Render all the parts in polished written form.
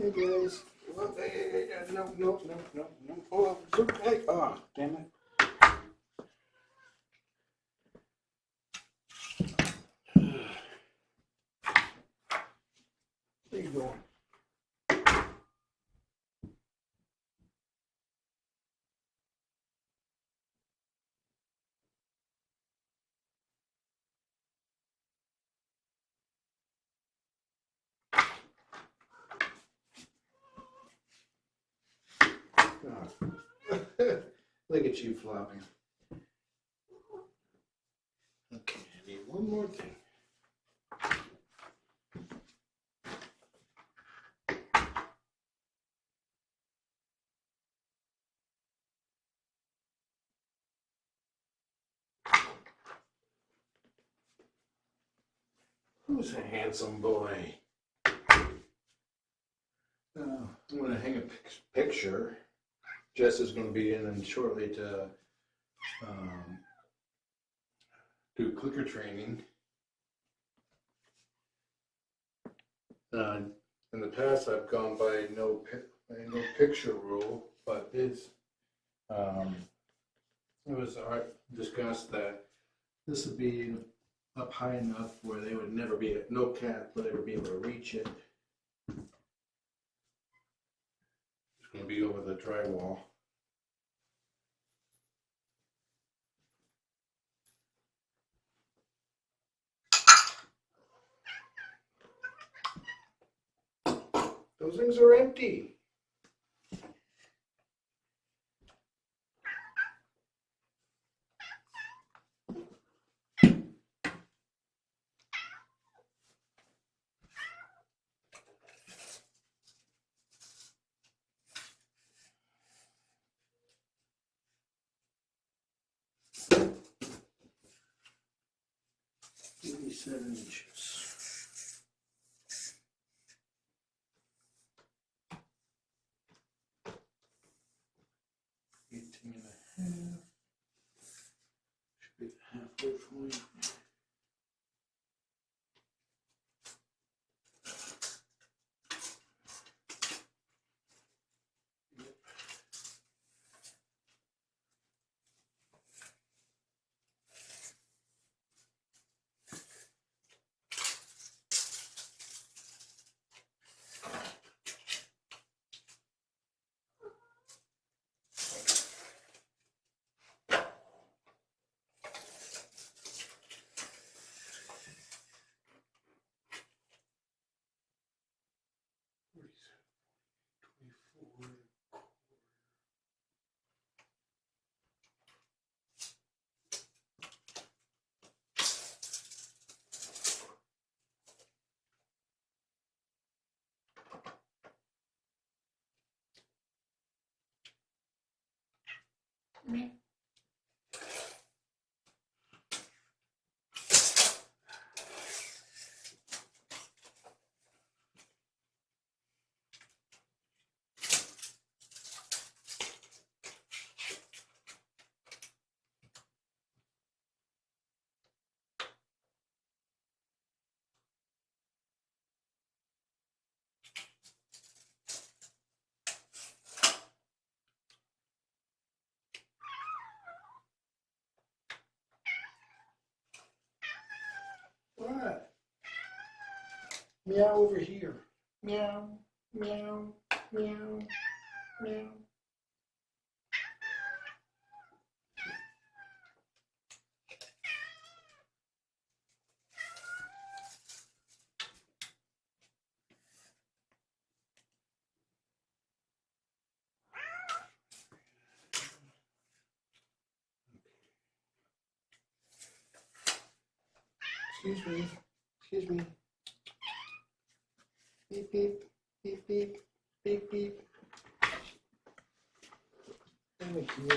Hey guys. Well, hey, no. Oh, Zuko, hey. Oh, damn it. Where you going? Oh. Look at you flopping. Okay, I need one more thing. Who's a handsome boy? I'm going to hang a picture. Jess is going to be in shortly to do clicker training. In the past, I've gone by no picture rule, but this it was discussed that this would be up high enough where they would never be no cat would ever be able to reach it. It's going to be over the drywall. Those things are empty. Maybe 7 inches. Eighteen and a half. Should be the halfway point. What? Meow over here. Meow, meow, meow, meow. Excuse me. Excuse me. Beep, beep, beep, beep, beep, beep. Thank you.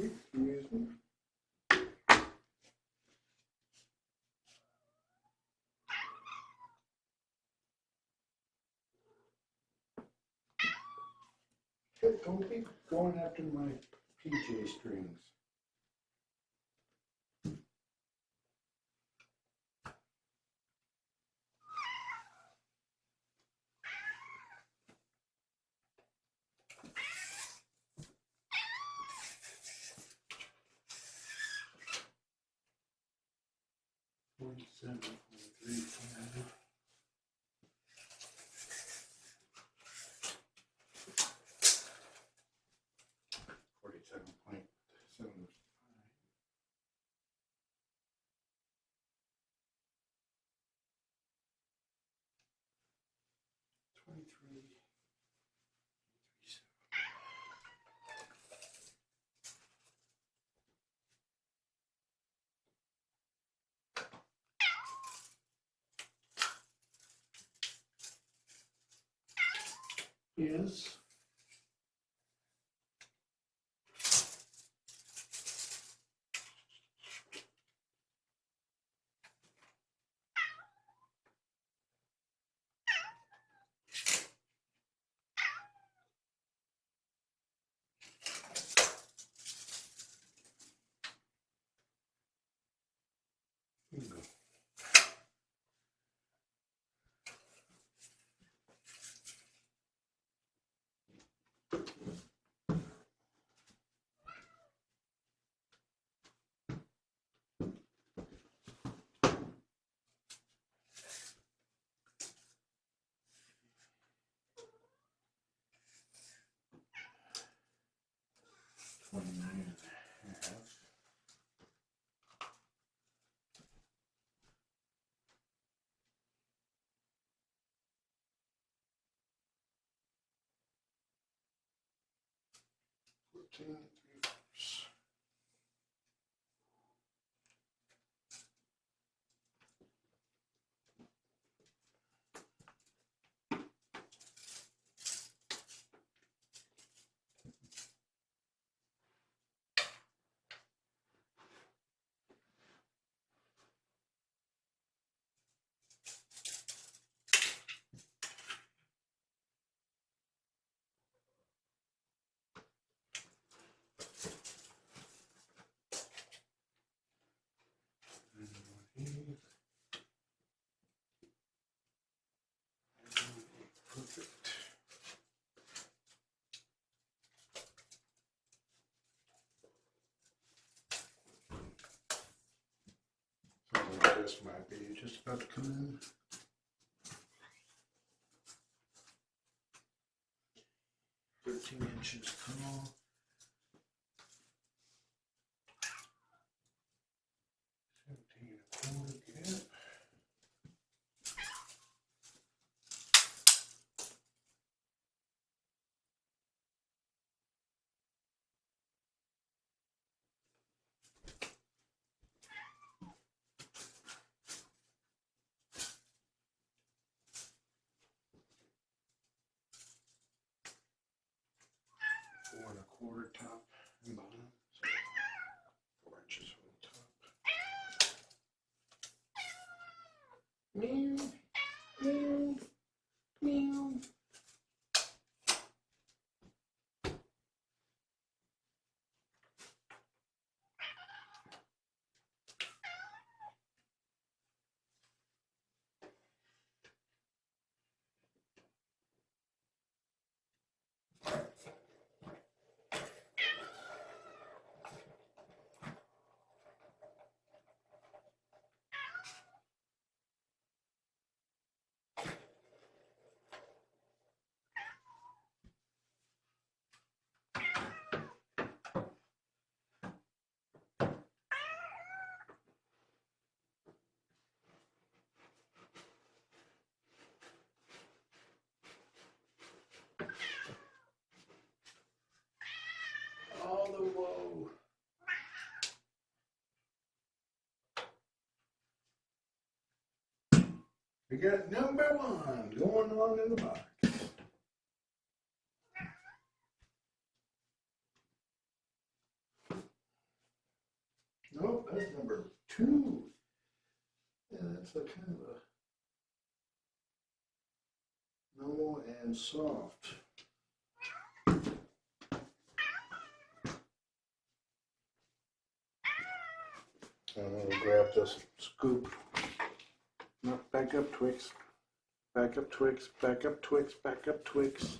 Excuse me. Hey, don't be going after my PJ strings. $47.35. 47.75. 23. Yes. Bingo. $29.50. $14.75. Perfect. Something like this might be just about to come in. 13 inches tall. 17.25 cap. Four and a quarter top and bottom. So 4 inches from the top. Meow, meow, meow. All the woe. We got number 1 going on in the box. that's number 2. Yeah, that's a kind of a normal and soft. I'm gonna grab this scoop. No, back up, Twix. Back up, Twix. Back up, Twix. Back up, Twix.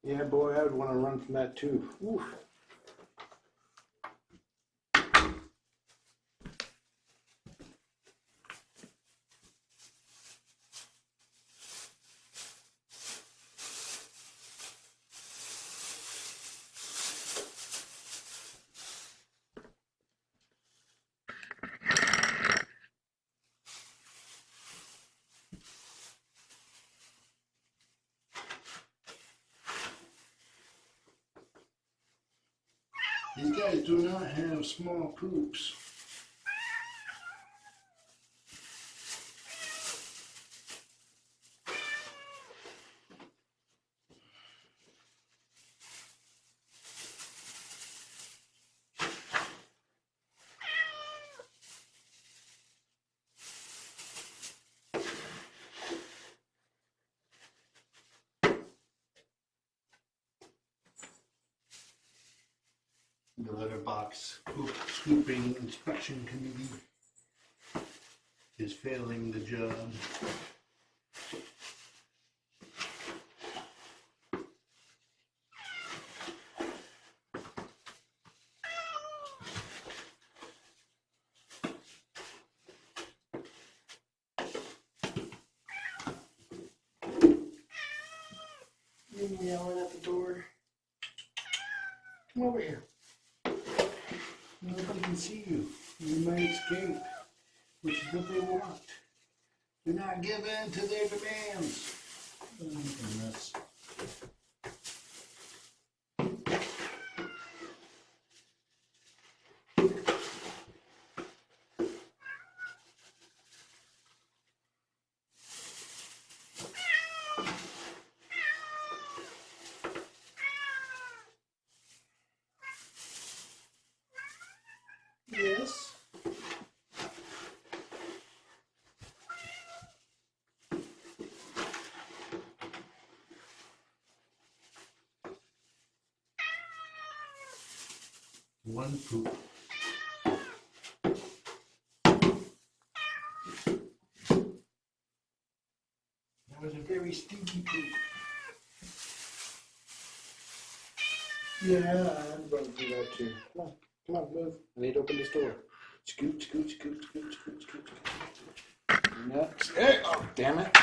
Yeah, boy, I would want to run from that too. Oof. These guys do not have small poops. The litter box poop scooping inspection committee is failing the job. You yelling at the door. Come over here. Nobody can see you. You might escape, which is what they want. Do not give in to their demands. Oh, goodness. Yes. One poop. That was a very stinky poop. Yeah, I'm running through that too. Come on, move. I need to open this door. Scoot, scoot, scoot, scoot, scoot, scoot, scoot. Nuts. Hey, oh, damn it.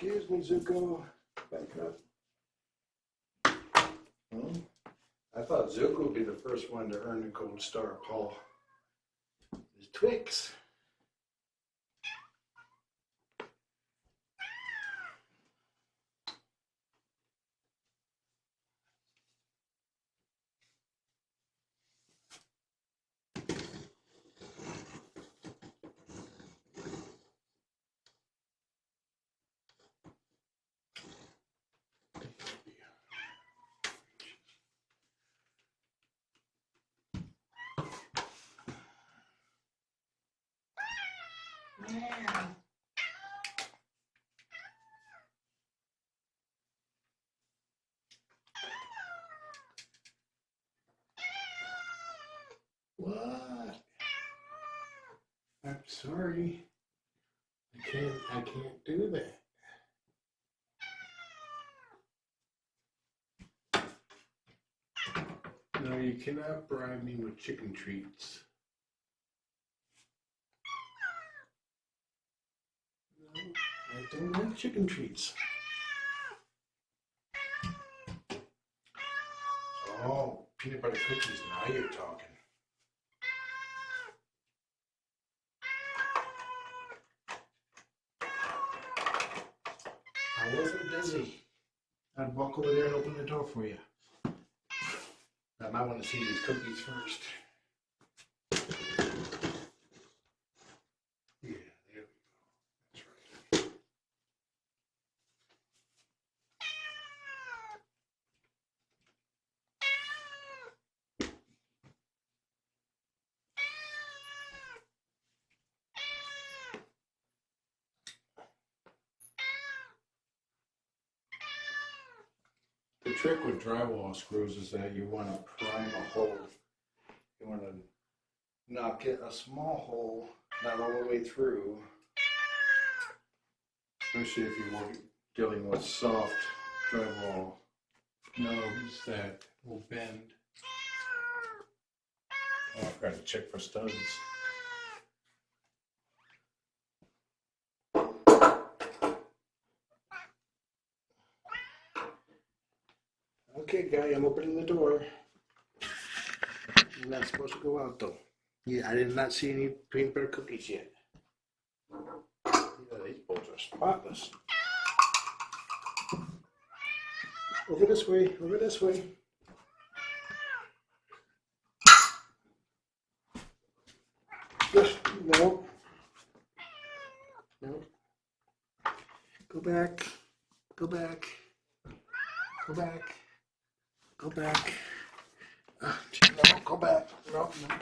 Excuse me, Zuko. Back up. I thought Zuko would be the first one to earn the gold star, Paul. It's Twix. What? I'm sorry. I can't do that. No, you cannot bribe me with chicken treats. No, I don't like chicken treats. Oh, peanut butter cookies, now you're talking. I wasn't busy. I'd walk over there and open the door for you. I might want to see these cookies first. Yeah, there we go. That's right. The trick with drywall screws is that you want to prime a hole. You want to knock it a small hole, not all the way through. Especially if you're dealing with soft drywall knobs that will bend. Oh, I've got to check for studs. Okay, guy, I'm opening the door. You're not supposed to go out, though. Yeah, I did not see any peanut butter cookies yet. Yeah, these bowls are spotless. Over this way, over this way. Yes, no. No. Go back. Go back. Go back. Go back. No, go back. No, no.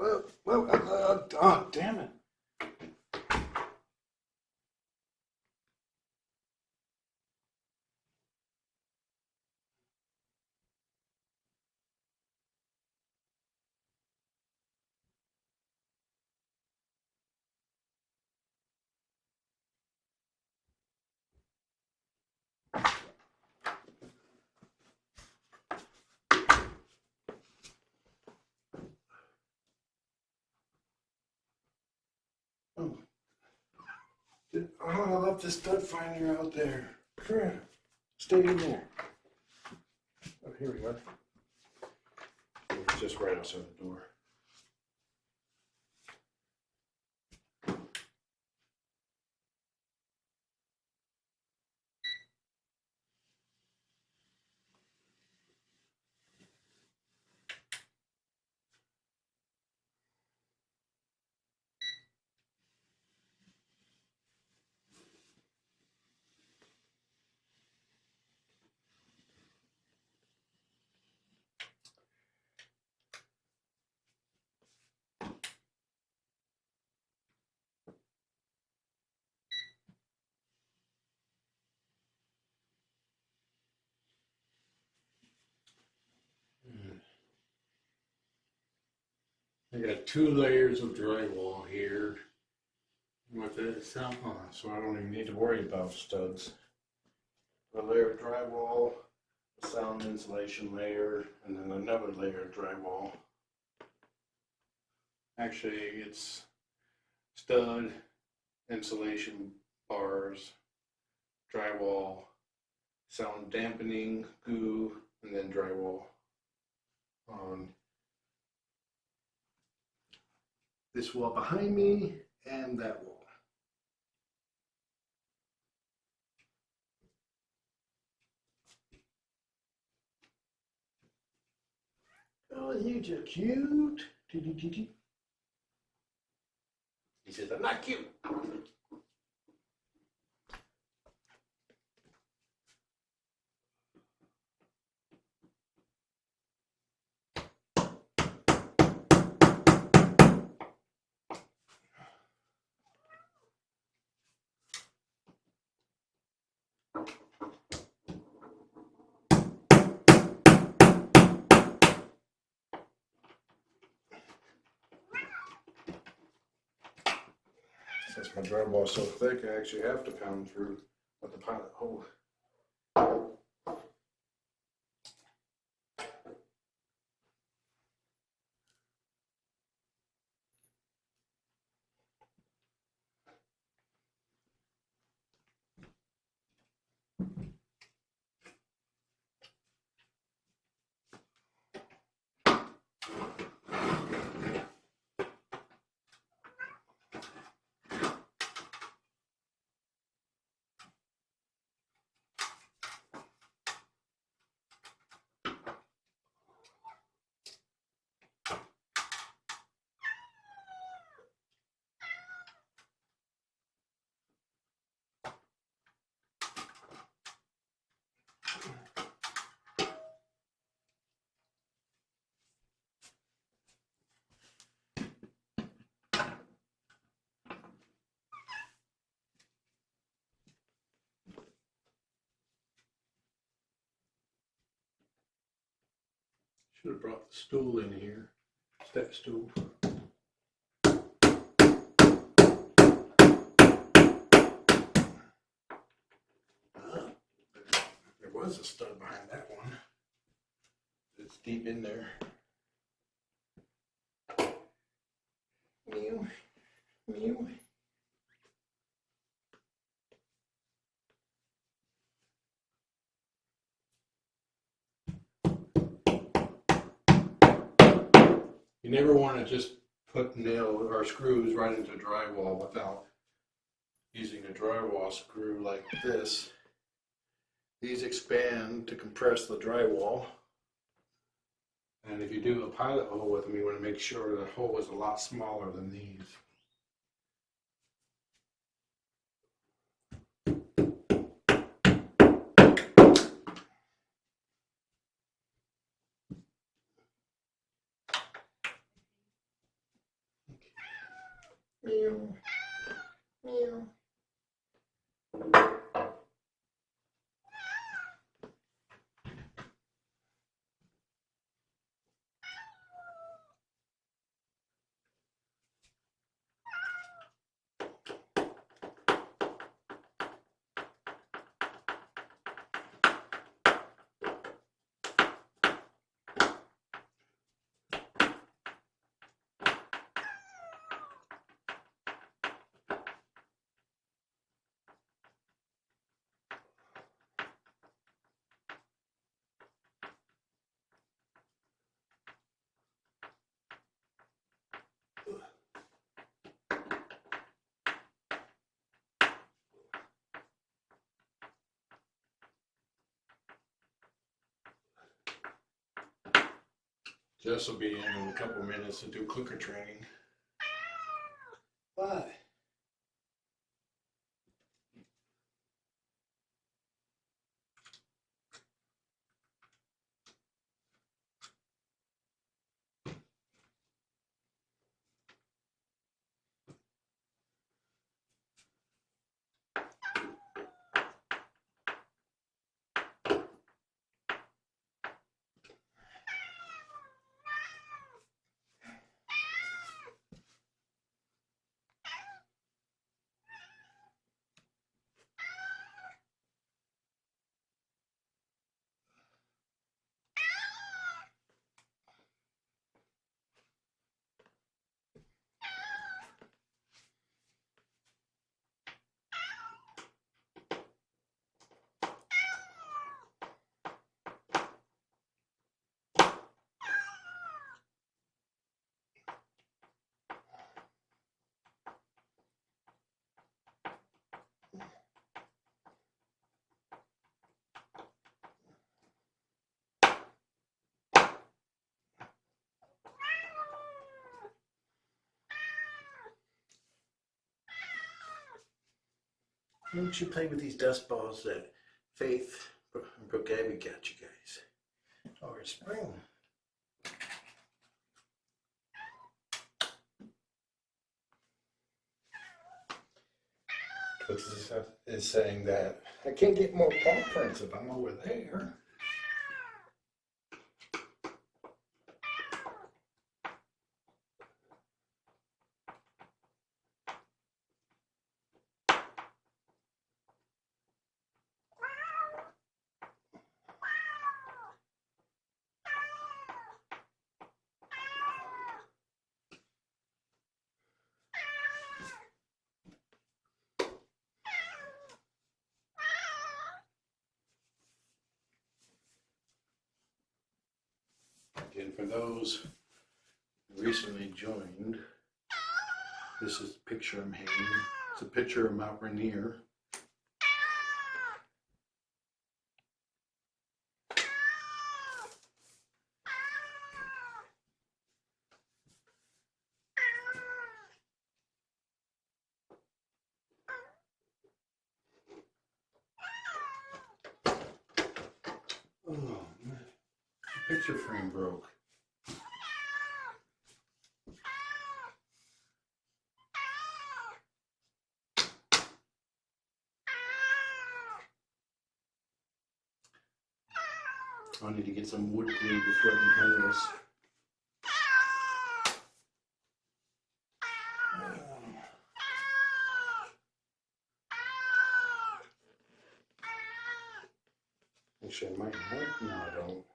Oh, damn it. Oh, I left the stud finder out there. Crap. Stay in there. Oh, here we go. It's just right outside the door. I got 2 layers of drywall here with it, so I don't even need to worry about studs. A layer of drywall, a sound insulation layer, and then another layer of drywall. Actually, it's stud, insulation bars, drywall, sound dampening goo, and then drywall on this wall behind me and that wall. Oh, you're just cute. He says, I'm not cute. Since my drywall is so thick, I actually have to pound through with the pilot hole. Should have brought the stool in here. Step stool. There was a stud behind that one. It's deep in there. Mew. Mew. You never want to just put nail or screws right into drywall without using a drywall screw like this. These expand to compress the drywall. And if you do a pilot hole with them, you want to make sure the hole is a lot smaller than these. Meow. Meow. Jess will be in a couple minutes to do clicker training. Why? Why don't you play with these dust balls that Faith and Brooke Abby got you guys? Or Spring. Twix is saying that I can't get more paw prints if I'm over there. And for those who recently joined, this is the picture I'm hanging. It's a picture of Mt Rainier. Oh man, the picture frame broke. I need to get some wood glue before I can hang this. Actually, I might have. No, I don't.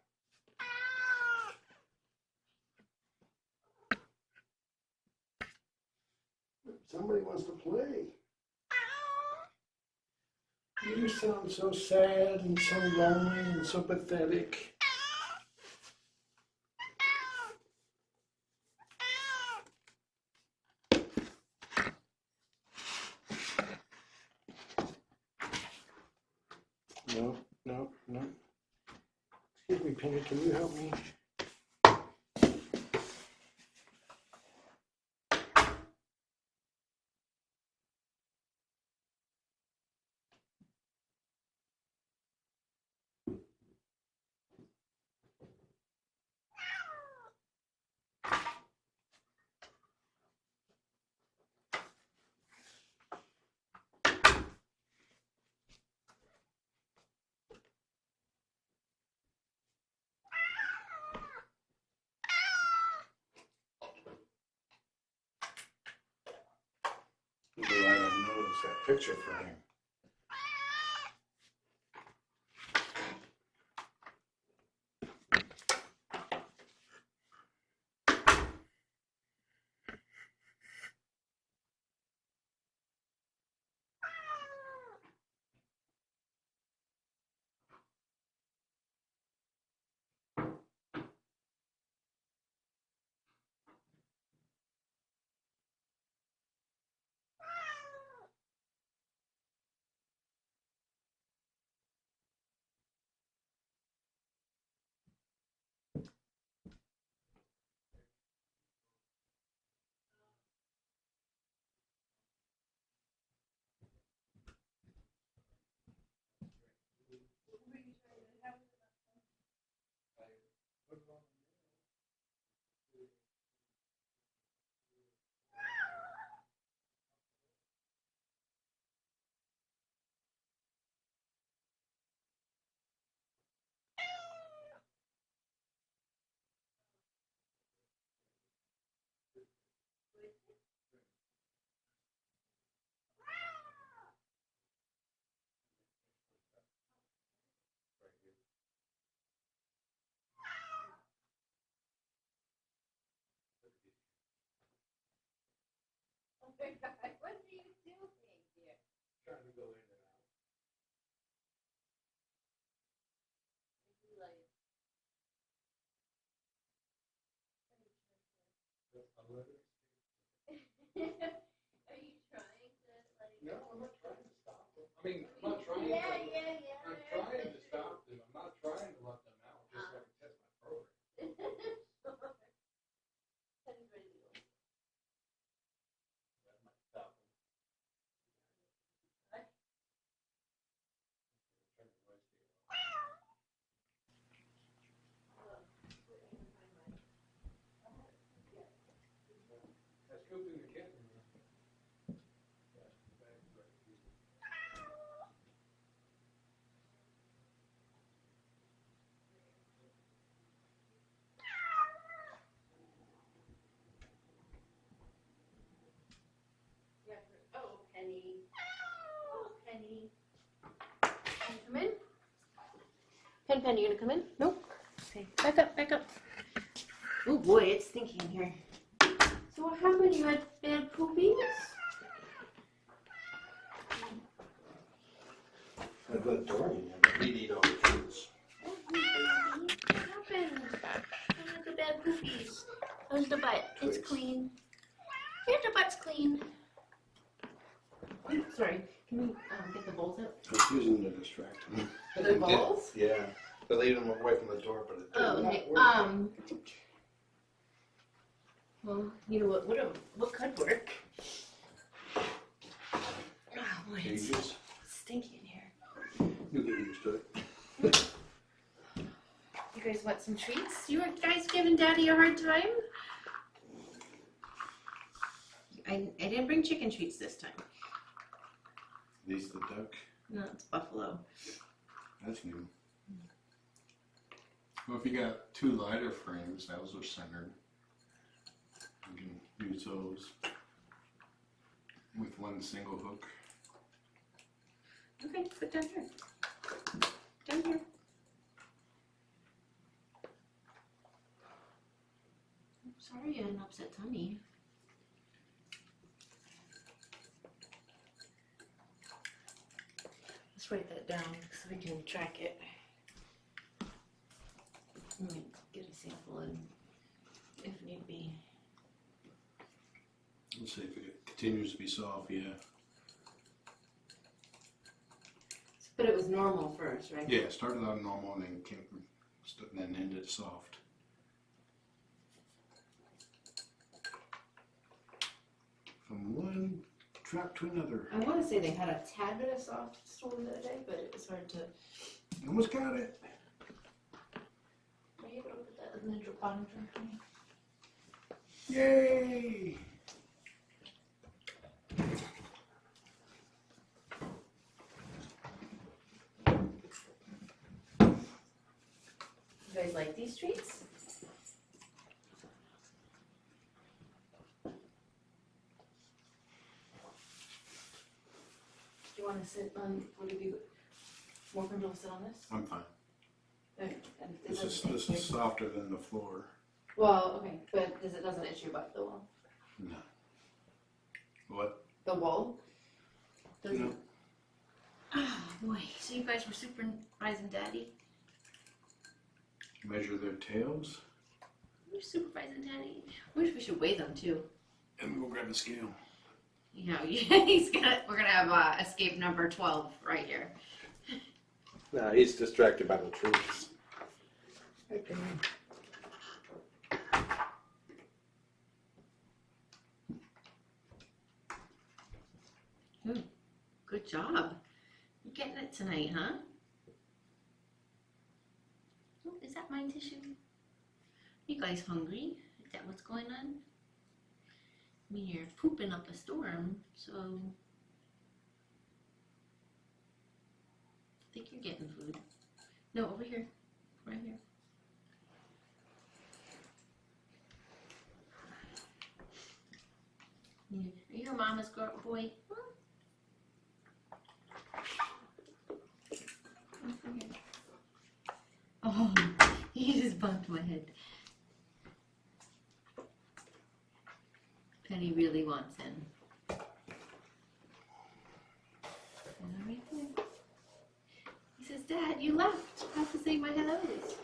Somebody wants to play. You sound so sad and so lonely and so pathetic. No, no, no. Excuse me, Penny, can you help me? that picture frame. What are you doing here? Trying to go in and out. Are you trying to let it No, go? I'm not trying to stop them. I mean, I'm not trying Yeah. I'm trying to stop them. I'm not trying to let them out just so I can test my program. Teddy's ready to go. That might stop them. What? Turn the noise down. I scooped in the kitten. Oh, Penny. Oh, Penny. Can you come in? Pen, you gonna come in? Nope. Okay, back up. Oh boy, it's stinky in here. So what happened? You had bad poopies? I've got Dorian and we'd eat all the treats. Oh, what happened? I had the bad poopies. How's the butt? Twix. It's clean. Here, the butt's clean. Oops, sorry. Can we get the bowls out? I was using them to distract him. The bowls? Yeah. But leave them away from the door, but it Oh, did okay. not work. Well, you know what could work? Oh boy, it's Cages. stinky in here. You get used to it. You guys want some treats? You guys giving Daddy a hard time? I didn't bring chicken treats this time. These the duck. No, it's buffalo. That's new. Well, if you got two lighter frames, those are centered. You can use those with one single hook. Okay, put down here. Down here. I'm sorry you had an upset tummy. Let's write that down so we can track it. Let me get a sample in if need be. Let's see if it continues to be soft, yeah. But it was normal first, right? Yeah, it started out normal and then ended soft. From one trap to another. I want to say they had a tad bit of soft storm the other day, but it was hard to. Almost got it. Are you able to put that in the bottom drawer for me? Yay! You guys like these treats? you want to sit on, would it be more comfortable to sit on this? I'm fine. Okay, and it This doesn't is itch you. softer than the floor. Well, okay, but it doesn't itch your butt, the wall? No. What? The wall? Doesn't? No. Oh boy, so you guys were supervising Daddy? Measure their tails. You're supervising Daddy. I wish we should weigh them too. And we'll grab the scale. You know, we're gonna have escape number 12 right here. No, he's distracted by the trees. Okay. Ooh, good job. You're getting it tonight, huh? Oh, is that my tissue? You guys hungry? Is that what's going on? I mean, you're pooping up a storm, so I think you're getting food. No, over here. Right here. Are you a mama's girl, boy? Huh? Oh, he just bumped my head. Penny really wants in. Right there. He says, Dad, you left. I have to say my hellos.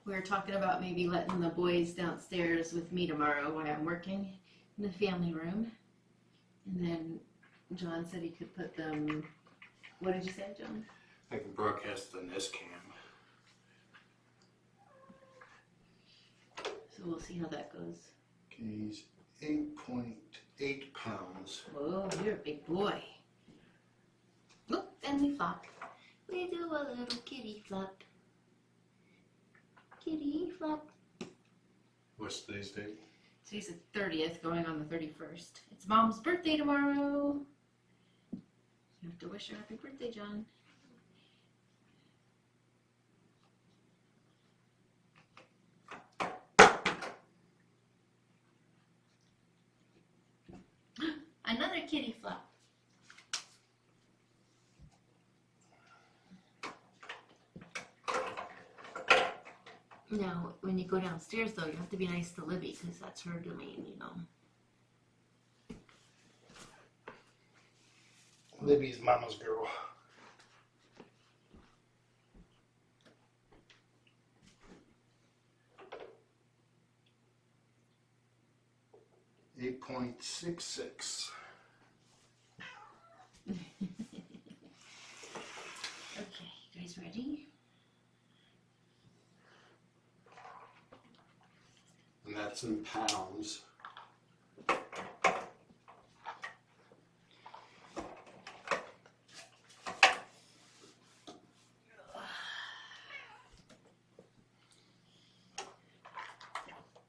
We were talking about maybe letting the boys downstairs with me tomorrow while I'm working in the family room. And then John said he could put them, what did you say, John? I can broadcast the Nest Cam. So we'll see how that goes. Okay, he's 8.8 pounds. Whoa, you're a big boy. Look, and we flop. We do a little kitty flop. Kitty flop. What's today's date? Today's the 30th, going on the 31st. It's Mom's birthday tomorrow. You have to wish her happy birthday, John. Another kitty flop. Now, when you go downstairs, though, you have to be nice to Libby, because that's her domain, you know. Libby's mama's girl. .66. Okay, you guys ready? And that's in pounds.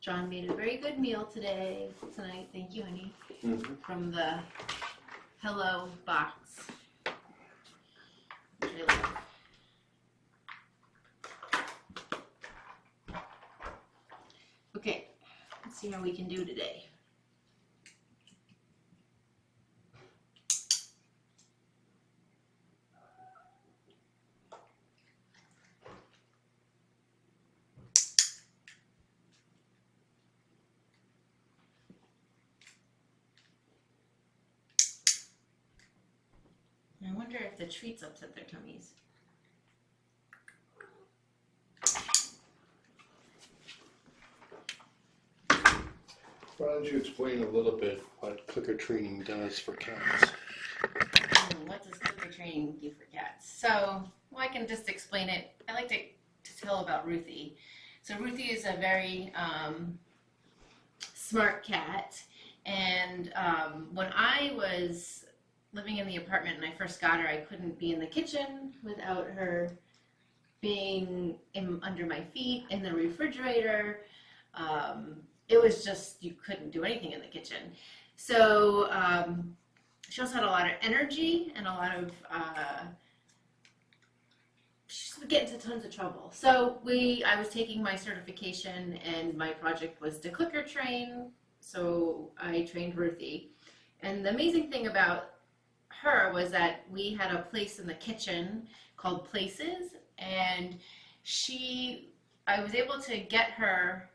John made a very good meal tonight. Thank you, honey. From the Hello box. Which I love. Okay, let's see how we can do today. I wonder if the treats upset their tummies. Why don't you explain a little bit what clicker training does for cats? What does clicker training do for cats? So, well, I can just explain it. I like to tell about Ruthie. So Ruthie is a very smart cat, and when I was living in the apartment and I first got her, I couldn't be in the kitchen without her being under my feet, in the refrigerator. It was just, you couldn't do anything in the kitchen. So she also had a lot of energy and a lot of, she's would get into tons of trouble. So I was taking my certification, and my project was to clicker train. So I trained Ruthie. And the amazing thing about her was that we had a place in the kitchen called Places, and I was able to get her,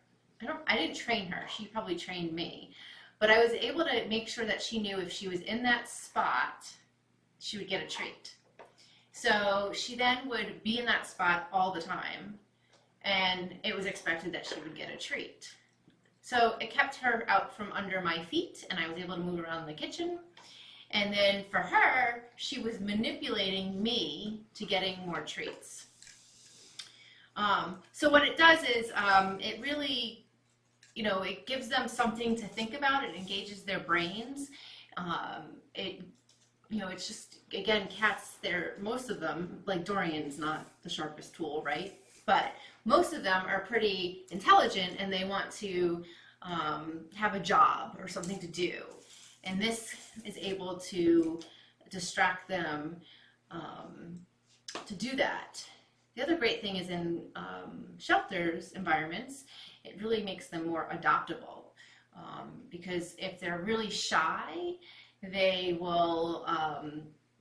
I didn't train her, she probably trained me, but I was able to make sure that she knew if she was in that spot, she would get a treat. So she then would be in that spot all the time, and it was expected that she would get a treat. So it kept her out from under my feet, and I was able to move around the kitchen. And then for her, she was manipulating me to getting more treats. So what it does is it really, it gives them something to think about. It engages their brains. It's just, again, cats, most of them, like Dorian's not the sharpest tool, right? But most of them are pretty intelligent, and they want to have a job or something to do. And this is able to distract them to do that. The other great thing is in shelters environments, it really makes them more adoptable. Because if they're really shy, they will,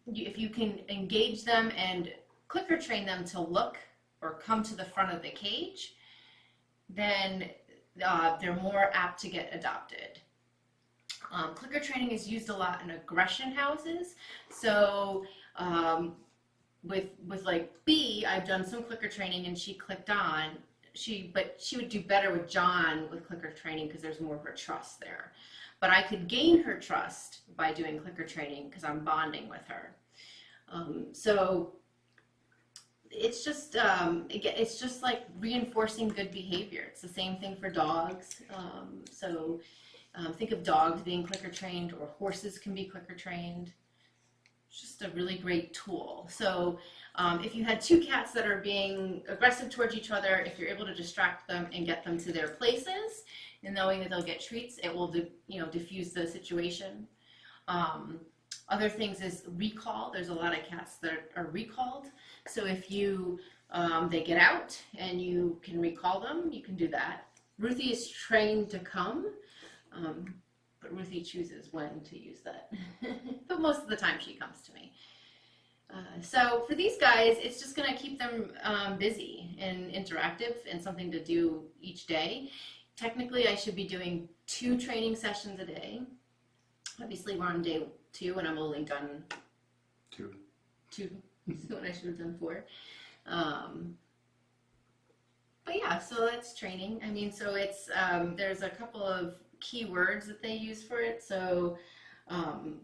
if you can engage them and clicker train them to look or come to the front of the cage, then they're more apt to get adopted. Clicker training is used a lot in aggression houses. So with like B, I've done some clicker training, and she clicked on. But she would do better with John with clicker training because there's more of a trust there. But I could gain her trust by doing clicker training because I'm bonding with her. So it's just like reinforcing good behavior. It's the same thing for dogs. Think of dogs being clicker trained, or horses can be clicker trained. It's just a really great tool. So if you had two cats that are being aggressive towards each other, if you're able to distract them and get them to their places, and knowing that they'll get treats, it will diffuse the situation. Other things is recall. There's a lot of cats that are recalled. So if they get out and you can recall them, you can do that. Ruthie is trained to come. But Ruthie chooses when to use that. But most of the time she comes to me. So for these guys, it's just going to keep them busy and interactive and something to do each day. Technically, I should be doing 2 training sessions a day. Obviously, we're on day 2, and I'm only done 2. So what I should have done 4. But yeah, so that's training. I mean, so it's there's a couple of keywords that they use for it, so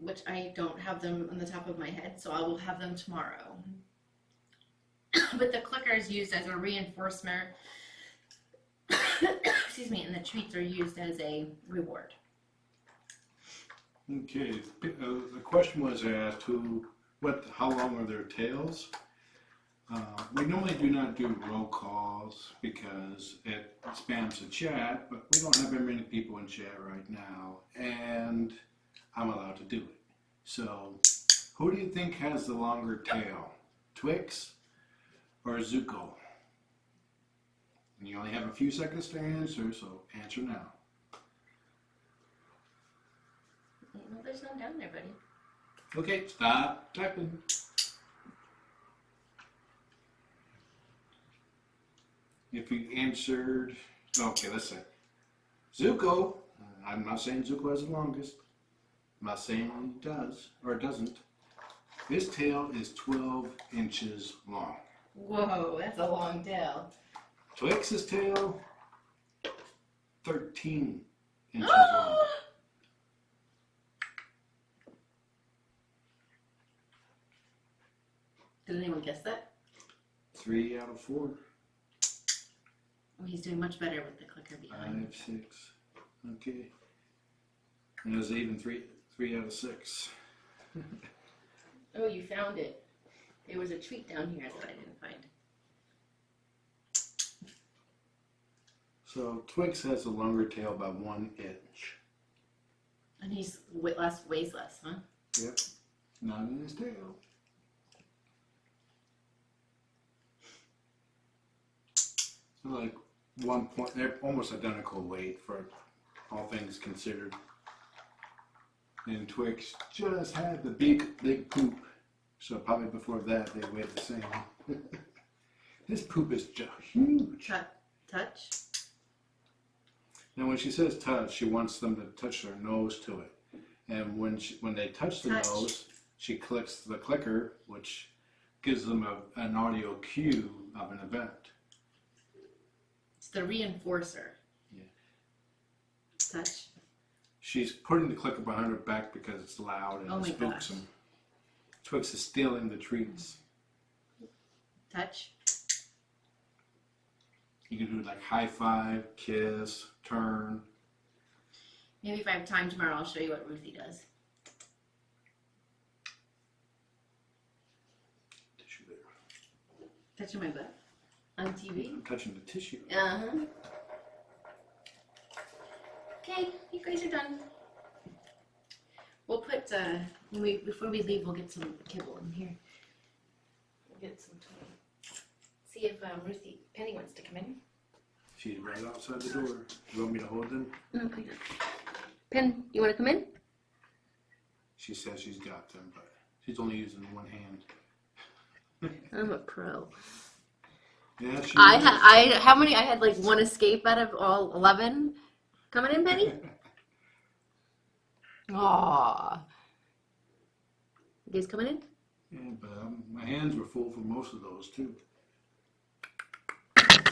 which I don't have them on the top of my head, so I will have them tomorrow. But the clicker is used as a reinforcement, excuse me, and the treats are used as a reward. Okay, the question was asked, how long are their tails? We normally do not do roll calls because it spams the chat, but we don't have very many people in chat right now, and I'm allowed to do it. So, who do you think has the longer tail? Twix or Zuko? And you only have a few seconds to answer, so answer now. No, there's none down there, buddy. Okay, stop typing. If you answered, okay, let's say Zuko. I'm not saying Zuko has the longest. I'm not saying he does or doesn't. His tail is 12 inches long. Whoa, that's a long tail. Twix's tail, 13 inches long. Did anyone guess that? 3 out of 4. Oh, he's doing much better with the clicker behind. 5, 6. Okay. And it was even 3 out of 6. Oh, you found it. There was a treat down here that I didn't find. So Twix has a longer tail by 1 inch. And he's weighs less, huh? Yep. Not in his tail. like 1 point. They're almost identical weight for all things considered. And Twix just had the big poop, so probably before that they weighed the same. This poop is just huge. Touch. Now, when she says touch, she wants them to touch their nose to it. And when they touch the nose, she clicks the clicker, which gives them an audio cue of an event. It's the reinforcer. Yeah. Touch. She's putting the clicker behind her back because it's loud and it spooks them. Twix is stealing the treats. Touch. You can do like high five, kiss, turn. Maybe if I have time tomorrow, I'll show you what Ruthie does. Tissue there. Touching my butt on TV. I'm touching the tissue. Uh-huh. Okay, you guys are done. We'll put, before we leave, we'll get some kibble in here. We'll get some toy. See if Penny wants to come in. She's right outside the door. You want me to hold them? Okay. Pen, you want to come in? She says she's got them, but she's only using one hand. I'm a pro. Yeah, she How many? I had like one escape out of all 11. Coming in, Penny? Aww. You guys coming in? Yeah, but my hands were full for most of those too.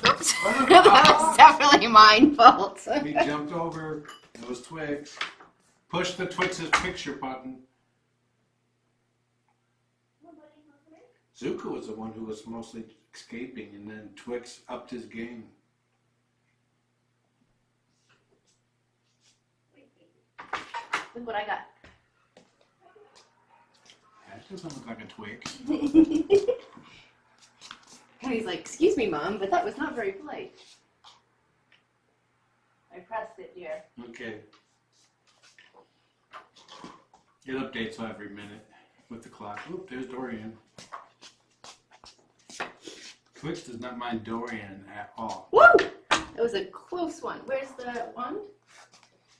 Oops. That was definitely my fault. He jumped over. It was Twix. Push the Twix's picture button. Zuko was the one who was mostly escaping, and then Twix upped his game. Look what I got. That doesn't look like a Twix. And he's like, excuse me, Mom, but that was not very polite. I pressed it, dear. Okay. It updates every minute with the clock. Oop, there's Dorian. Twix does not mind Dorian at all. Woo! That was a close one. Where's the wand?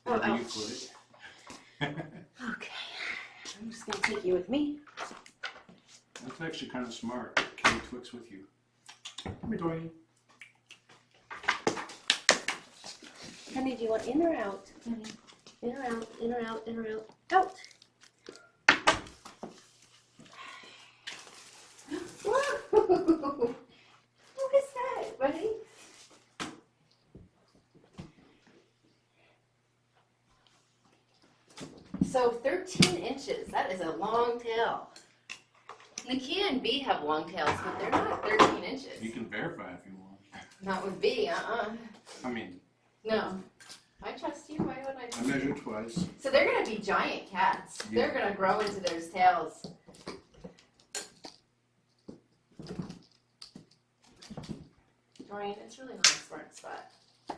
Oh, Wherever you ouch. put it. Okay. I'm just going to take you with me. That's actually kind of smart. Carry Twix with you. Come here, Dorian. Penny, do you want in or out? Penny, in or out, in or out, in or out. Out! Whoa! What is that, buddy? So 13 inches, that is a long tail. The Kia and B have long tails, but they're not 13 inches. You can verify if you want. Not with B, I mean, No. I trust you, why would I I trust you? measured twice. So they're going to be giant cats. Yeah. They're going to grow into those tails. Dorian, it's really not a smart spot. I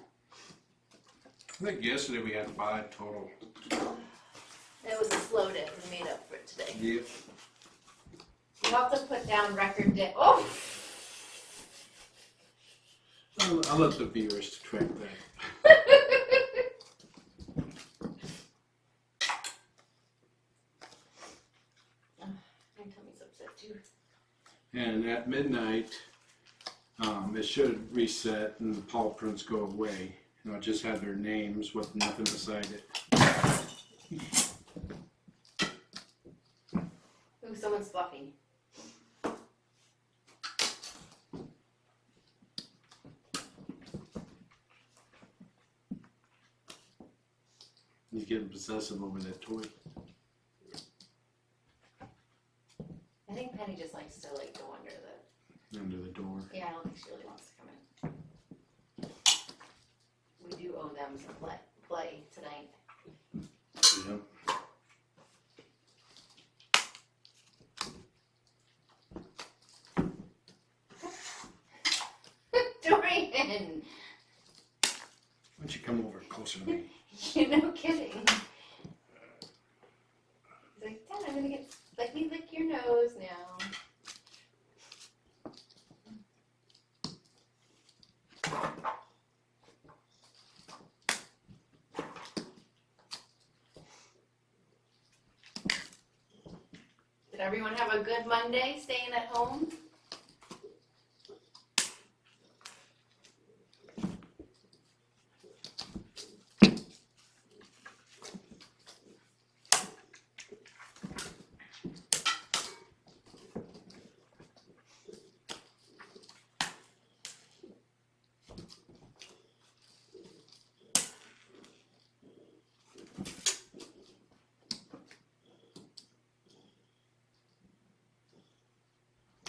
think yesterday we had 5 total. It was a slow day. We made up for it today. Yep. You have to put down record day. Oh! I'll let the viewers track that. My tummy's upset too. And at midnight, it should reset and the paw prints go away. And I'll just have their names with nothing beside it. Ooh, someone's fluffing. He's getting possessive over that toy. I think Penny just likes to like go Under the door. Yeah, I don't think she really wants to come in. We do owe them some play tonight. Yep. Dorian! Why don't you come over closer to me? You're no kidding. He's like, Dad, I'm gonna get let me lick your nose now. everyone have a good Monday staying at home?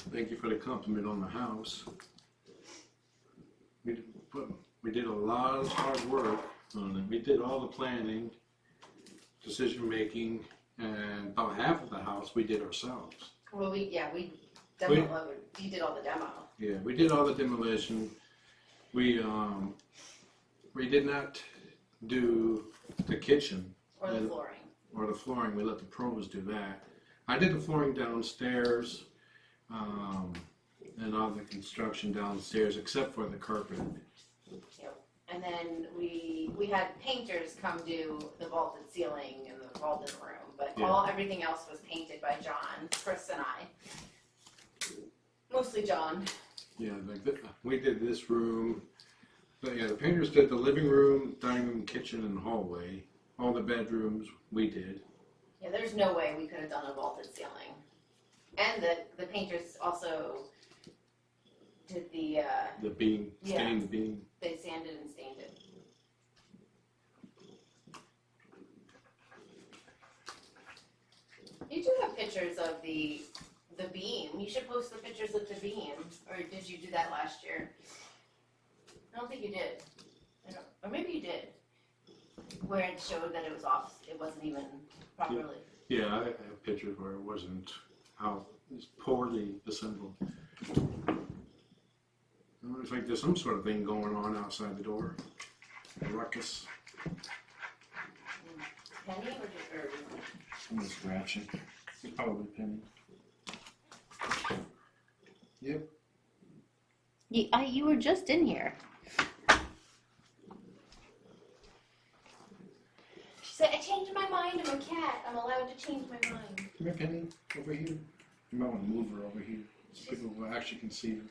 Thank you for the compliment on the house. We did a lot of hard work on it. We did all the planning, decision making, and about half of the house we did ourselves. Well, we did all the demo. Yeah, we did all the demolition. We did not do the kitchen Or the flooring. or the flooring. We let the pros do that. I did the flooring downstairs. And all the construction downstairs except for the carpet. Yep. And then we had painters come do the vaulted ceiling and the vaulted room, but everything else was painted by John, Chris, and I. Mostly John. Yeah, we did this room. But yeah, the painters did the living room, dining room, kitchen, and hallway. All the bedrooms we did. Yeah, there's no way we could have done a vaulted ceiling. And the painters also did the beam, stained the beam. They sanded and stained it. You do have pictures of the beam. You should post the pictures of the beam. Or did you do that last year? I don't think you did. Or maybe you did. Where it showed that it was off. It wasn't even properly. Yeah, I have pictures where it wasn't how it's poorly assembled. It looks like there's some sort of thing going on outside the door. A ruckus. Penny or Someone's scratching. It's probably Penny. Yep. You were just in here. She said, I changed my mind. I'm a cat. I'm allowed to change my mind. Come here, Penny. Over here. You might want to move her over here so people actually can see her.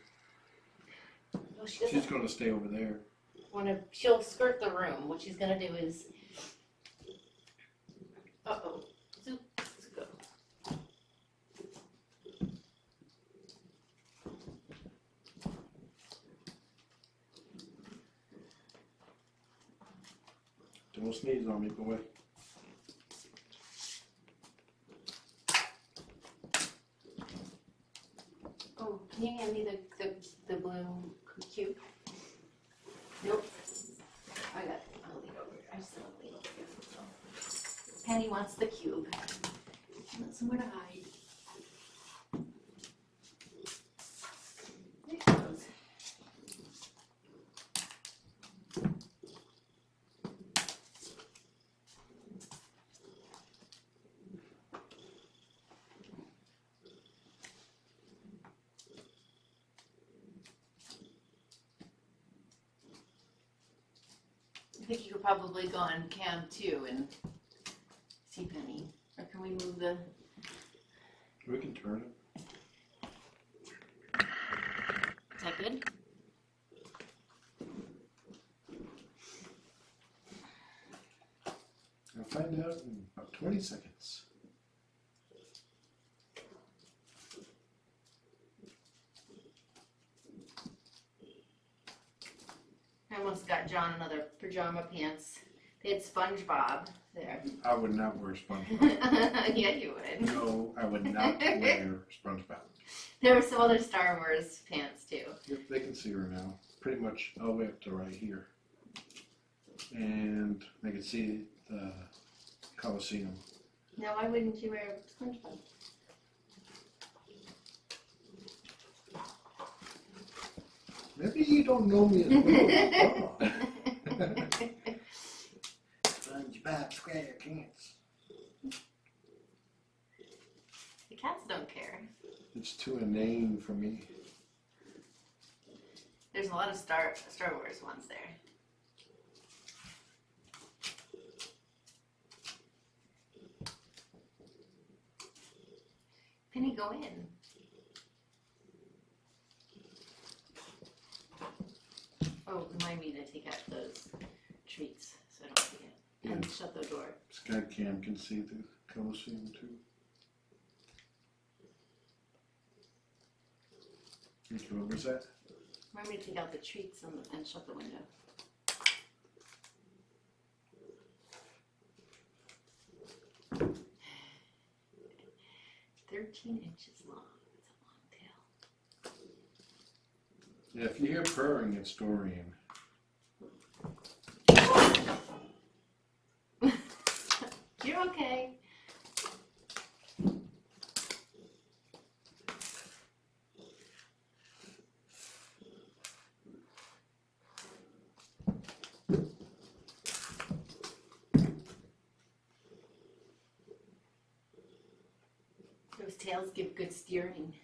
Well, She's going to stay over there. She'll skirt the room. What she's going to do is... Uh-oh. Zuko. Don't sneeze on me, boy. Oh, can you hand me the blue cube? Nope. I'll leave it over here. I just have to leave it over here. So. Penny wants the cube. She wants somewhere to hide. There she goes. I think you could probably go on cam too and see Penny. Or can we move the... We can turn it. Is that good? I'll find out in about 20 seconds. I almost got John another pajama pants. They had SpongeBob there. I would not wear SpongeBob. Yeah, you would. No, I would not wear SpongeBob. There were some other Star Wars pants too. Yep, they can see her now. Pretty much all the way up to right here. And they can see the Coliseum. Now, why wouldn't you wear SpongeBob? Maybe you don't know me as well. SpongeBob SquarePants. The cats don't care. It's too inane for me. There's a lot of Star Wars ones there. Penny go in. Oh, remind me to take out those treats so I don't forget. And Yeah. shut the door. Sky Cam can see the color scene too. Okay, what was that? Remind me to take out the treats and shut the window. 13 inches long. It's a long tail. Yeah, if you hear purring, it's Dorian. You're okay. Those tails give good steering.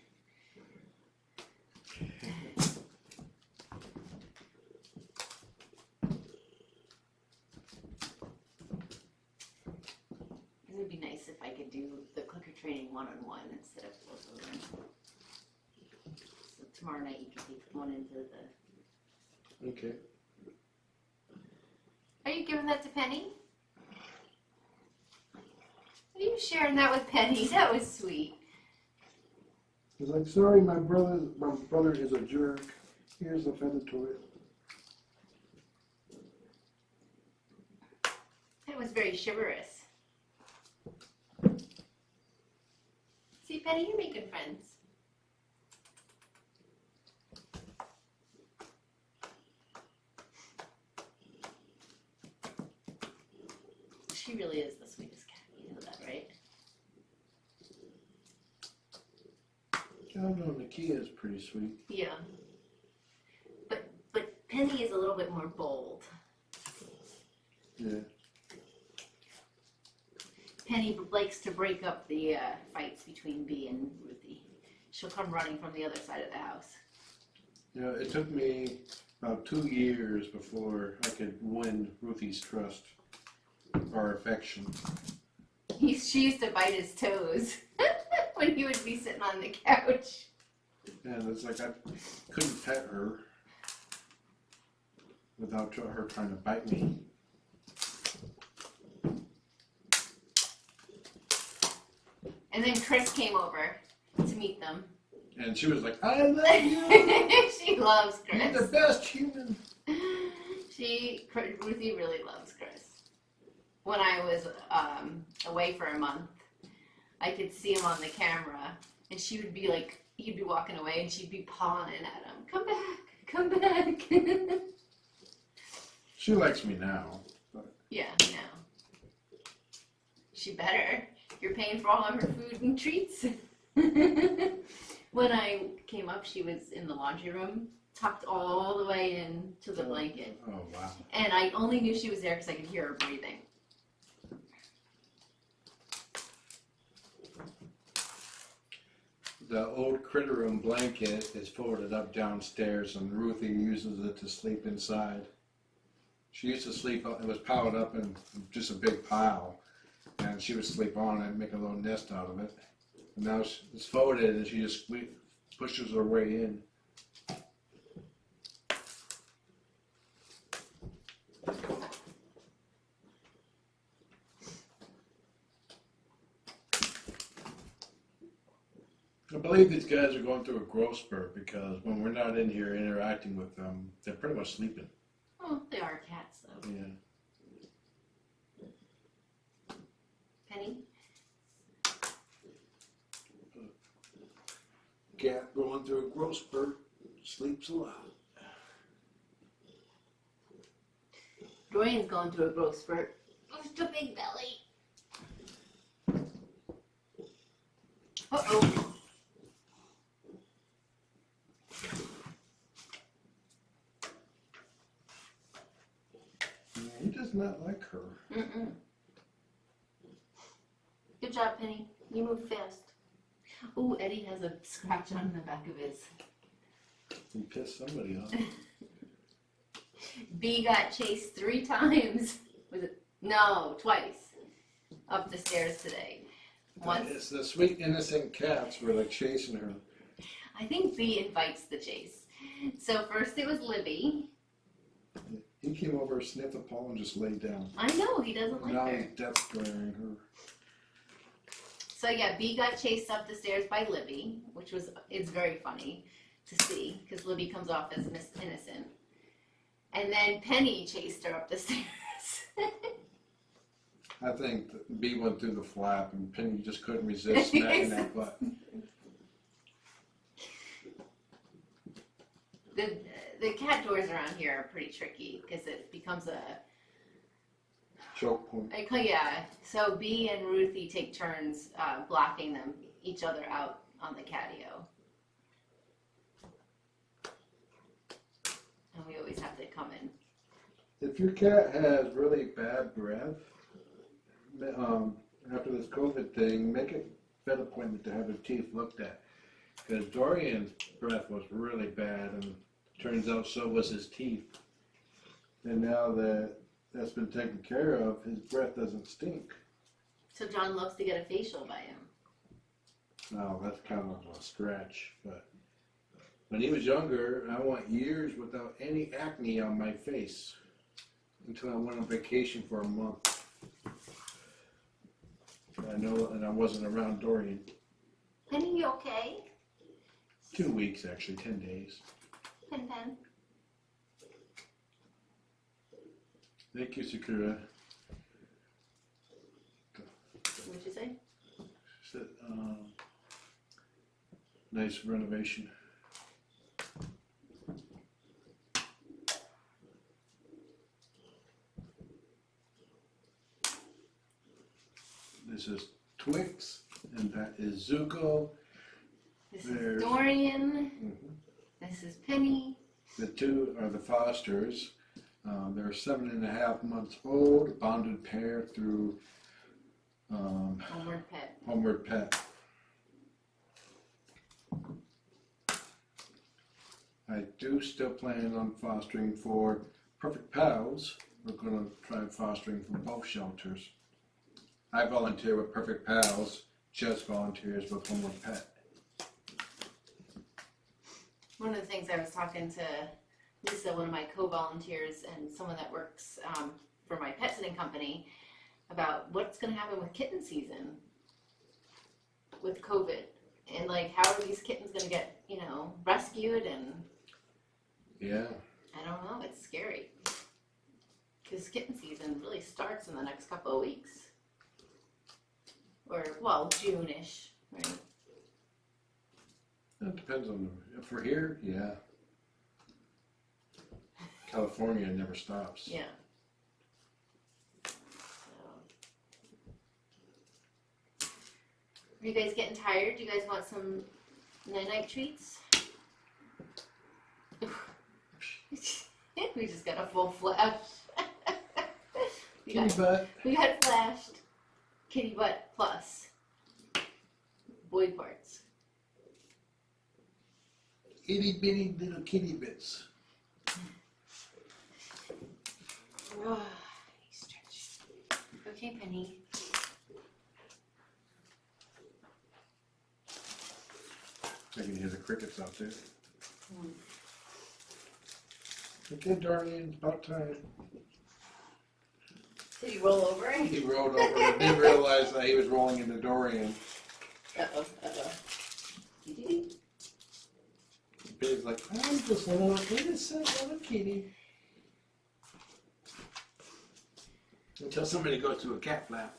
It would be nice if I could do the clicker training one-on-one instead of both of them. So tomorrow night you can take one into the... Okay. Are you giving that to Penny? Are you sharing that with Penny? That was sweet. He's like, sorry, my brother is a jerk. Here's the feather toy. That was very chivalrous. See, Penny, you're making friends. She really is the sweetest cat. You know that, right? I don't know, Nakia is pretty sweet. Yeah. But Penny is a little bit more bold. Yeah. Penny likes to break up the fights between Bee and Ruthie. She'll come running from the other side of the house. You know, it took me about 2 years before I could win Ruthie's trust or affection. She used to bite his toes when he would be sitting on the couch. And it's like I couldn't pet her without her trying to bite me. And then Chris came over to meet them. And she was like, I love you! She loves You're the Chris. best human! Ruthie really loves Chris. When I was away for a month, I could see him on the camera, and she would be like, he'd be walking away, and she'd be pawing at him. Come back, come back. She likes me now. Yeah, I know. She better. You're paying for all of her food and treats. When I came up, she was in the laundry room, tucked all the way into the blanket. Oh, wow. And I only knew she was there because I could hear her breathing. The old critter room blanket is folded up downstairs, and Ruthie uses it to sleep inside. She used to sleep, it was piled up in just a big pile, and she would sleep on it and make a little nest out of it. And now it's folded, and she just pushes her way in. I believe these guys are going through a growth spurt because when we're not in here interacting with them, they're pretty much sleeping. Oh, they are cats, though. Yeah. Penny? Cat going through a growth spurt, sleeps a lot. Dorian's going through a growth spurt. With the big belly. Uh-oh. He does not like her. Mm-mm. Good job, Penny. You moved fast. Ooh, Eddie has a scratch on the back of his. He pissed somebody off. Bee got chased 3 times. Was it? No, twice. Up the stairs today. once. It's the sweet innocent cats were like chasing her. I think B invites the chase. So first it was Libby. He came over, sniffed the paw, and just laid down. I know, he doesn't like Now her. he's death glaring her. So yeah, B got chased up the stairs by Libby, which is very funny to see because Libby comes off as Miss Innocent. And then Penny chased her up the stairs. I think that B went through the flap, and Penny just couldn't resist smacking that butt. The cat doors around here are pretty tricky because it becomes a Choke point. yeah. So B and Ruthie take turns blocking each other out on the catio, and we always have to come in. If your cat has really bad breath, after this COVID thing, make a vet appointment to have their teeth looked at. Because Dorian's breath was really bad, and turns out so was his teeth. And now that that's been taken care of, his breath doesn't stink. So John loves to get a facial by him. No, that's kind of a stretch. But when he was younger, I went years without any acne on my face until I went on vacation for a month. And I wasn't around Dorian. Penny, you okay? 2 weeks, actually, 10 days. Pen. Thank you, Sakura. What'd you say? She said, nice renovation. This is Twix, and that is Zuko. This There's- is Dorian. Mhm. This is Penny. The two are the Fosters. They're 7.5 months old, bonded pair through Homeward Pet. Homeward Pet. I do still plan on fostering for Perfect Pals. We're going to try fostering from both shelters. I volunteer with Perfect Pals, just volunteers with Homeward Pet. One of the things I was talking to Lisa, one of my co-volunteers and someone that works for my pet sitting company, about what's going to happen with kitten season with COVID. And like, how are these kittens going to get, rescued? And Yeah. I don't know, it's scary. Because kitten season really starts in the next couple of weeks. Or, well, June-ish, right? It depends on for here, yeah. California never stops. Yeah. Are you guys getting tired? Do you guys want some night-night treats? We just got a full flash. Kitty butt. We got flashed. Kitty butt plus boy parts. Itty bitty little kitty bits. Oh, stretch. Okay, Penny. I can hear the crickets out there. Okay, Dorian, about time. Did you roll over? He rolled over and didn't realize that he was rolling into Dorian. Uh-oh. Pig's like, I'm just a little innocent little kitty. Until somebody goes to a cat flap.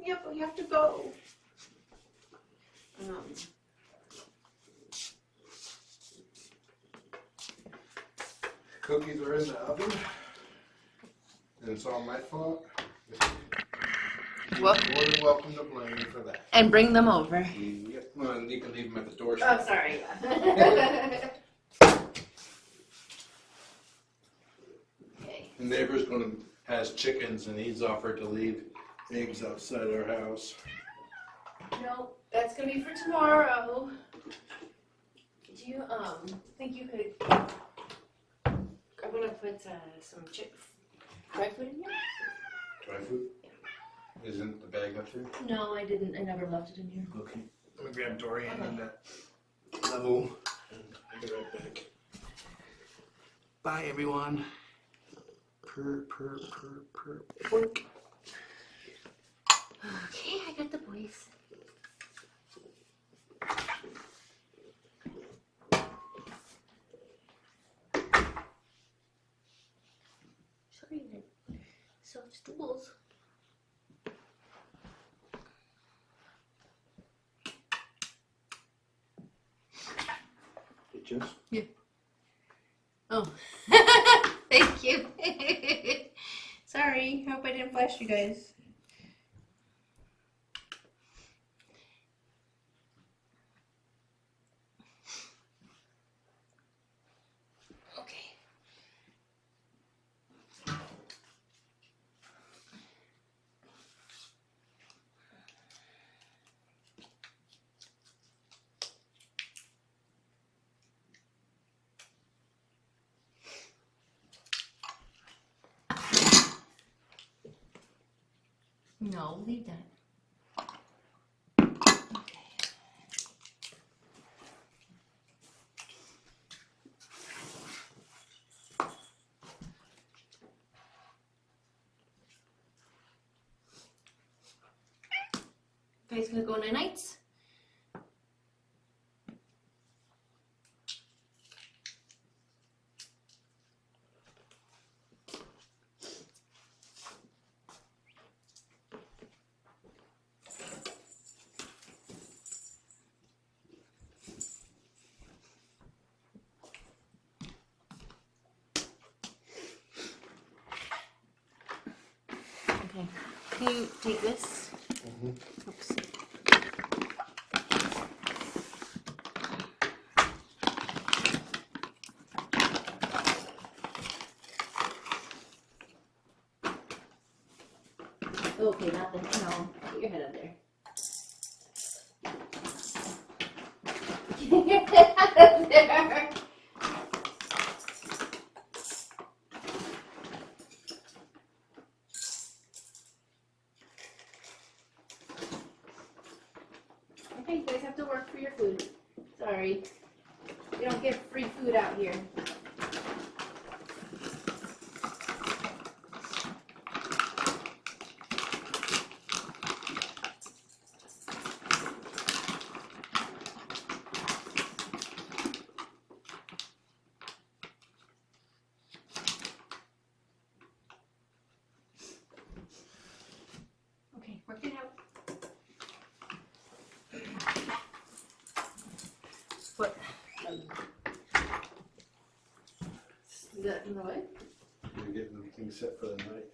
Yep, we have to go. Cookies are in the oven. And it's all my fault. You're Well- more than welcome to blame me for that. And bring them over. Yep. Well, you can leave them at the door. Oh, sorry. Okay. The neighbor's has chickens, and he's offered to leave eggs outside our house. No, that's gonna be for tomorrow. Do you think you could I'm gonna put some dry food in here. Dry food? Isn't the bag up there? No, I didn't. I never left it in here. Okay. Let me grab Dorian and that level, and I'll be right back. Bye, everyone. Work. Okay, I got the boys. Sorry, they're soft stools. Peaches. Yeah. Oh, thank you. Sorry, hope I didn't flash you guys. Okay. No, leave that. Okay. Guys gonna go night nights? Okay. Can you take this? Mm-hmm. Oops. Okay, not the no. Put your head up there. Get your head up there. Okay, you guys have to work for your food. Sorry. We don't get free food out here. Okay, work it out. What? Is that in the way? You're getting things set for the night.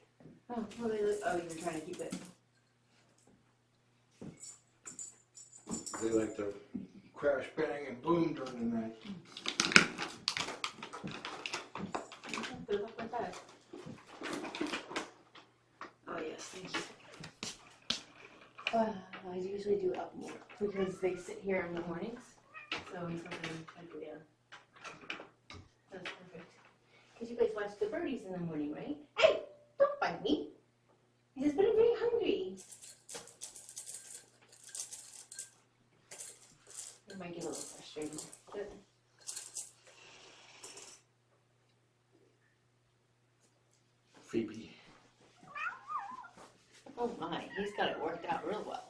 Oh, well, oh, you're trying to keep it. They like to crash, bang, and boom during the night. Good luck with that. Oh, yes, thank you. I usually do up more because they sit here in the mornings. So sometimes I go down. That's perfect. Because you guys watch the birdies in the morning, right? Hey, don't bite me. He says, but I'm very hungry. It might get a little frustrating. But Phoebe. oh my, he's got it worked out real well.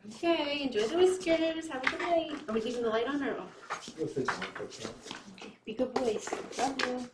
Okay, enjoy the whiskers. Have a good night. Are we keeping the light on or off? You'll fix it. Okay, be good boys. Love you.